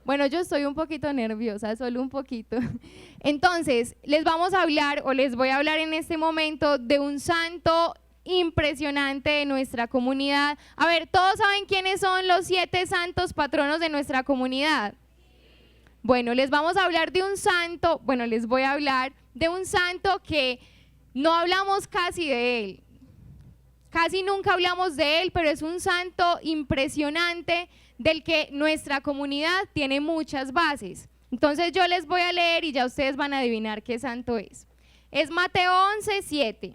Bueno, yo estoy un poquito nerviosa, solo un poquito. Entonces, les vamos a hablar o les voy a hablar en este momento de un santo impresionante de nuestra comunidad. A ver, ¿todos saben quiénes son los 7 santos patronos de nuestra comunidad? Bueno, les vamos a hablar de un santo, les voy a hablar de un santo que no hablamos casi de él. Casi nunca hablamos de él, pero es un santo impresionante del que nuestra comunidad tiene muchas bases. Entonces yo les voy a leer y ya ustedes van a adivinar qué santo es. Es Mateo 11:7.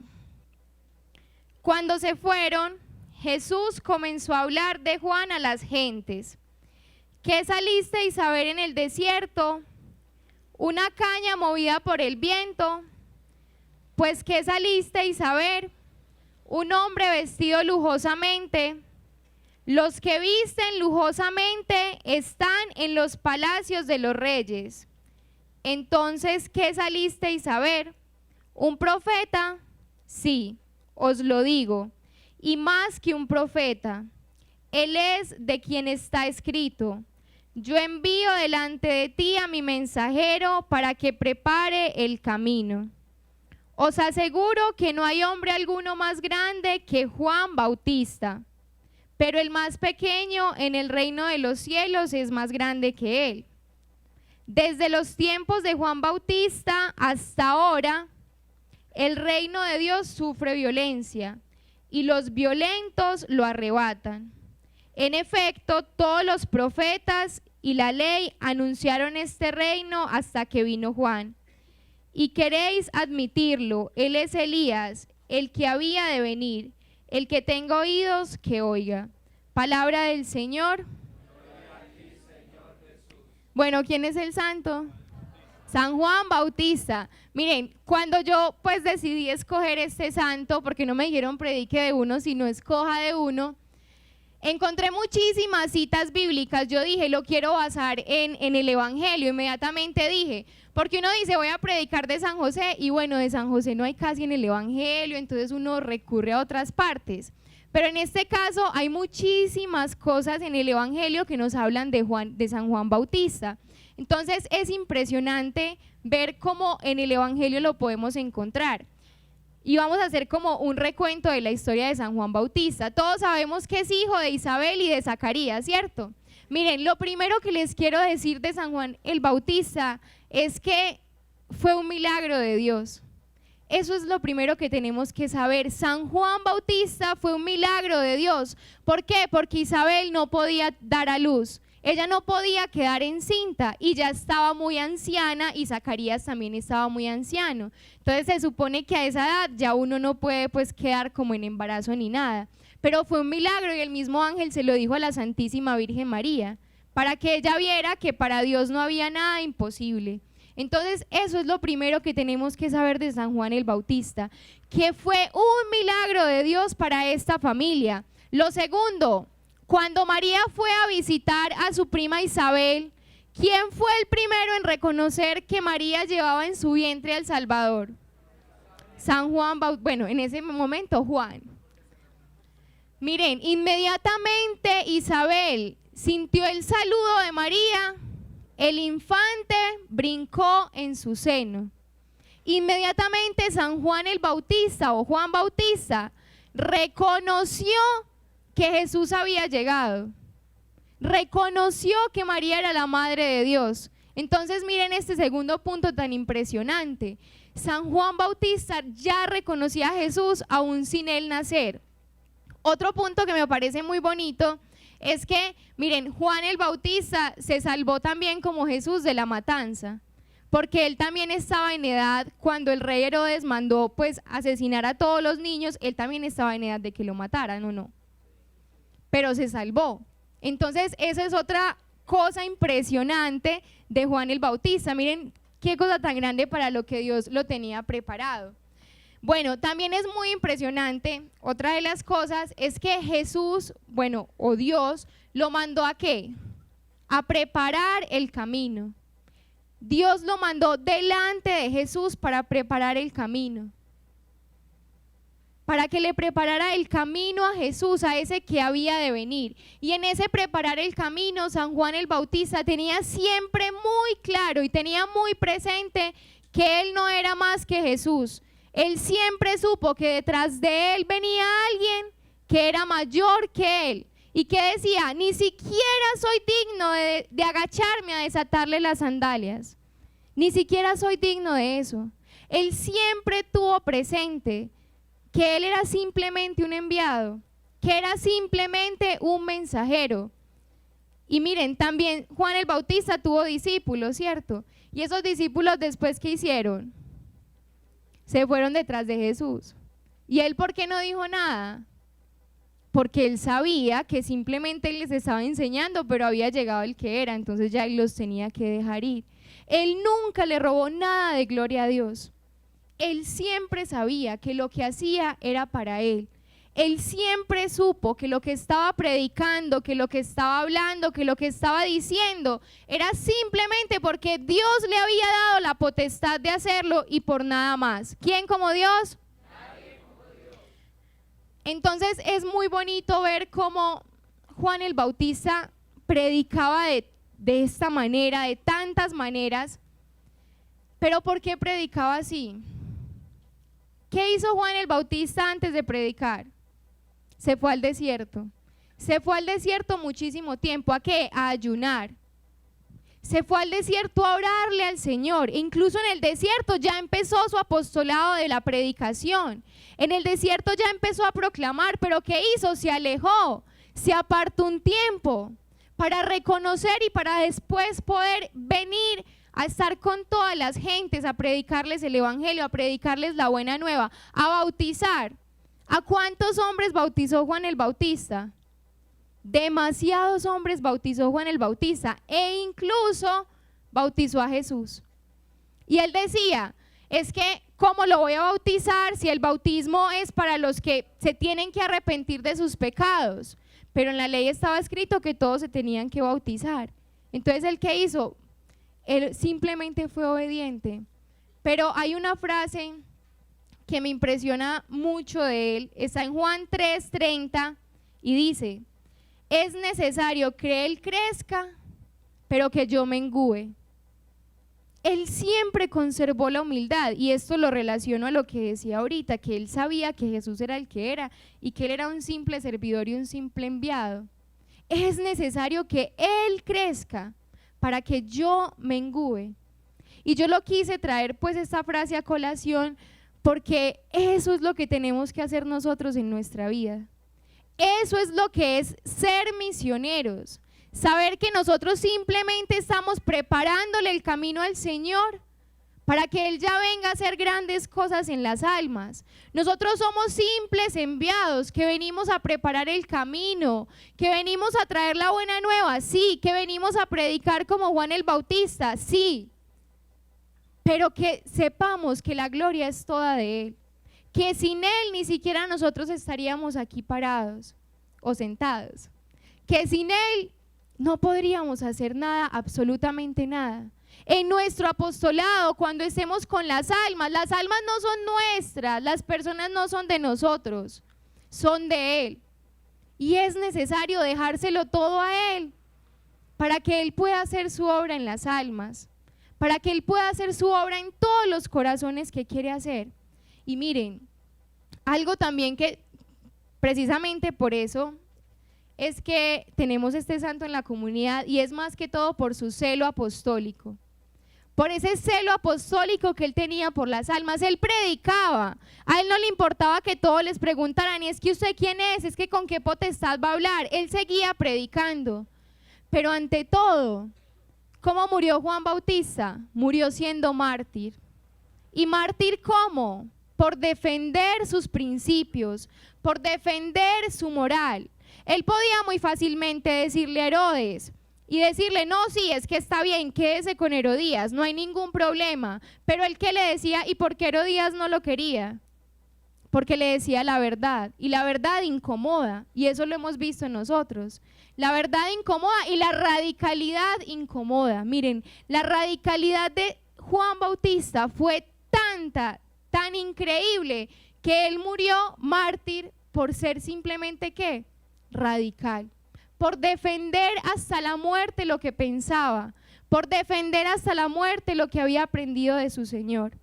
Cuando se fueron, Jesús comenzó a hablar de Juan a las gentes. ¿Qué salisteis a ver en el desierto? ¿Una caña movida por el viento? Pues ¿qué salisteis a ver? Un hombre vestido lujosamente. Los que visten lujosamente están en los palacios de los reyes. Entonces, ¿qué salisteis a ver? ¿Un profeta? Sí, os lo digo, y más que un profeta. Él es de quien está escrito: yo envío delante de ti a mi mensajero para que prepare el camino. Os aseguro que no hay hombre alguno más grande que Juan Bautista, pero el más pequeño en el reino de los cielos es más grande que él. Desde los tiempos de Juan Bautista hasta ahora, el reino de Dios sufre violencia y los violentos lo arrebatan. En efecto, todos los profetas y la ley anunciaron este reino hasta que vino Juan. Y queréis admitirlo, él es Elías, el que había de venir. El que tenga oídos, que oiga. Palabra del Señor. Bueno, ¿quién es el santo? San Juan Bautista. Miren, cuando yo decidí escoger este santo, porque no me dijeron predique de uno, sino escoja de uno, encontré muchísimas citas bíblicas. Yo dije, lo quiero basar en el Evangelio. Inmediatamente dije, porque uno dice, voy a predicar de San José, y bueno, de San José no hay casi en el Evangelio, entonces uno recurre a otras partes. Pero en este caso hay muchísimas cosas en el Evangelio que nos hablan de San Juan Bautista. Entonces es impresionante ver cómo en el Evangelio lo podemos encontrar. Y vamos a hacer como un recuento de la historia de San Juan Bautista. Todos sabemos que es hijo de Isabel y de Zacarías, ¿cierto? Miren, lo primero que les quiero decir de San Juan el Bautista es que fue un milagro de Dios. Eso es lo primero que tenemos que saber. San Juan Bautista fue un milagro de Dios. ¿Por qué? Porque Isabel no podía dar a luz. Ella no podía quedar encinta y ya estaba muy anciana, y Zacarías también estaba muy anciano. Entonces se supone que a esa edad ya uno no puede quedar como en embarazo ni nada. Pero fue un milagro y el mismo ángel se lo dijo a la Santísima Virgen María, para que ella viera que para Dios no había nada imposible. Entonces eso es lo primero que tenemos que saber de San Juan el Bautista, que fue un milagro de Dios para esta familia. Lo segundo, cuando María fue a visitar a su prima Isabel, ¿quién fue el primero en reconocer que María llevaba en su vientre al Salvador? San Juan Bautista, bueno, en ese momento Juan. Miren, inmediatamente Isabel sintió el saludo de María, el infante brincó en su seno. Inmediatamente San Juan el Bautista o Juan Bautista reconoció que Jesús había llegado. Reconoció que María era la madre de Dios. Entonces miren este segundo punto tan impresionante. San Juan Bautista ya reconocía a Jesús aún sin él nacer. Otro punto que me parece muy bonito es que, miren, Juan el Bautista se salvó también como Jesús de la matanza, porque él también estaba en edad, cuando el rey Herodes mandó asesinar a todos los niños, él también estaba en edad de que lo mataran, ¿o no? Pero se salvó. Entonces esa es otra cosa impresionante de Juan el Bautista. Miren qué cosa tan grande para lo que Dios lo tenía preparado. Bueno, también es muy impresionante, otra de las cosas es que Jesús, o Dios, lo mandó ¿a qué? A preparar el camino. Dios lo mandó delante de Jesús para preparar el camino. para que le preparara el camino a Jesús, a ese que había de venir. Y en ese preparar el camino, San Juan el Bautista tenía siempre muy claro y tenía muy presente que él no era más que Jesús. Él siempre supo que detrás de él venía alguien que era mayor que él y que decía, ni siquiera soy digno de agacharme a desatarle las sandalias. Ni siquiera soy digno de eso. Él siempre tuvo presente que él era simplemente un enviado, que era simplemente un mensajero. Y miren, también Juan el Bautista tuvo discípulos, ¿cierto? Y esos discípulos después, ¿qué hicieron? Se fueron detrás de Jesús. ¿Y él por qué no dijo nada? Porque él sabía que simplemente él les estaba enseñando, pero había llegado el que era, entonces ya él los tenía que dejar ir. Él nunca le robó nada de gloria a Dios. Él siempre sabía que lo que hacía era para él. Él siempre supo que lo que estaba predicando, que lo que estaba hablando, que lo que estaba diciendo era simplemente porque Dios le había dado la potestad de hacerlo y por nada más. ¿Quién como Dios? Nadie como Dios. Entonces es muy bonito ver cómo Juan el Bautista predicaba de esta manera, de tantas maneras. Pero ¿por qué predicaba así? ¿Qué hizo Juan el Bautista antes de predicar? Se fue al desierto. Se fue al desierto muchísimo tiempo. ¿A qué? A ayunar. Se fue al desierto a orarle al Señor. E incluso en el desierto ya empezó su apostolado de la predicación. En el desierto ya empezó a proclamar, pero ¿qué hizo? Se alejó, se apartó un tiempo para reconocer y para después poder venir a estar con todas las gentes, a predicarles el evangelio, a predicarles la buena nueva, a bautizar. ¿A cuántos hombres bautizó Juan el Bautista? Demasiados hombres bautizó Juan el Bautista e incluso bautizó a Jesús. Y él decía, es que ¿cómo lo voy a bautizar si el bautismo es para los que se tienen que arrepentir de sus pecados? Pero en la ley estaba escrito que todos se tenían que bautizar. Entonces, ¿él qué hizo? Él simplemente fue obediente. Pero hay una frase que me impresiona mucho de él, está en Juan 3:30 y dice, es necesario que él crezca, pero que yo mengüe. Él siempre conservó la humildad y esto lo relaciono a lo que decía ahorita, que él sabía que Jesús era el que era y que él era un simple servidor y un simple enviado. Es necesario que él crezca para que yo mengüe. Y yo lo quise traer pues esta frase a colación porque eso es lo que tenemos que hacer nosotros en nuestra vida. Eso es lo que es ser misioneros. Saber que nosotros simplemente estamos preparándole el camino al Señor para que Él ya venga a hacer grandes cosas en las almas. Nosotros somos simples enviados que venimos a preparar el camino, que venimos a traer la buena nueva, sí, que venimos a predicar como Juan el Bautista, sí, pero que sepamos que la gloria es toda de Él, que sin Él ni siquiera nosotros estaríamos aquí parados o sentados, que sin Él no podríamos hacer nada, absolutamente nada. En nuestro apostolado, cuando estemos con las almas no son nuestras, las personas no son de nosotros, son de Él. Y es necesario dejárselo todo a Él para que Él pueda hacer su obra en las almas, para que Él pueda hacer su obra en todos los corazones que quiere hacer. Y miren, algo también que precisamente por eso es que tenemos este santo en la comunidad y es más que todo por su celo apostólico. Por ese celo apostólico que él tenía por las almas, él predicaba. A él no le importaba que todos les preguntaran, ¿y es que usted quién es que con qué potestad va a hablar? Él seguía predicando. Pero ante todo, ¿cómo murió Juan Bautista? Murió siendo mártir. ¿Y mártir cómo? Por defender sus principios, por defender su moral. Él podía muy fácilmente decirle a Herodes y decirle, no, sí, es que está bien, quédese con Herodías, no hay ningún problema. Pero él que le decía, ¿y por qué Herodías no lo quería? Porque le decía la verdad, y la verdad incomoda, y eso lo hemos visto en nosotros. La verdad incomoda y la radicalidad incomoda. Miren, la radicalidad de Juan Bautista fue tanta, tan increíble, que él murió mártir por ser simplemente ¿qué? Radical, por defender hasta la muerte lo que pensaba, por defender hasta la muerte lo que había aprendido de su Señor.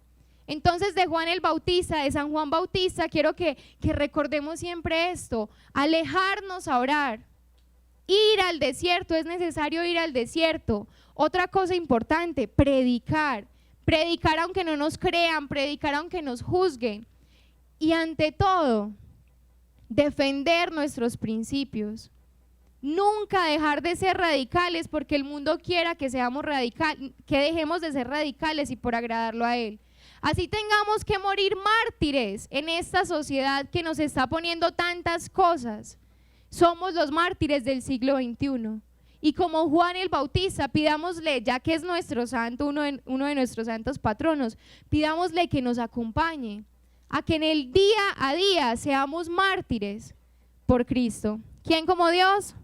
Entonces de Juan el Bautista, de San Juan Bautista, quiero que recordemos siempre esto: alejarnos a orar, ir al desierto, es necesario ir al desierto. Otra cosa importante, predicar aunque no nos crean, predicar aunque nos juzguen, y ante todo, defender nuestros principios. Nunca dejar de ser radicales, porque el mundo quiera que seamos radicales, que dejemos de ser radicales y por agradarlo a él. Así tengamos que morir mártires en esta sociedad que nos está poniendo tantas cosas. Somos los mártires del siglo XXI. Y como Juan el Bautista, pidámosle, ya que es nuestro santo, uno de nuestros santos patronos, pidámosle que nos acompañe a que en el día a día seamos mártires por Cristo. ¿Quién como Dios?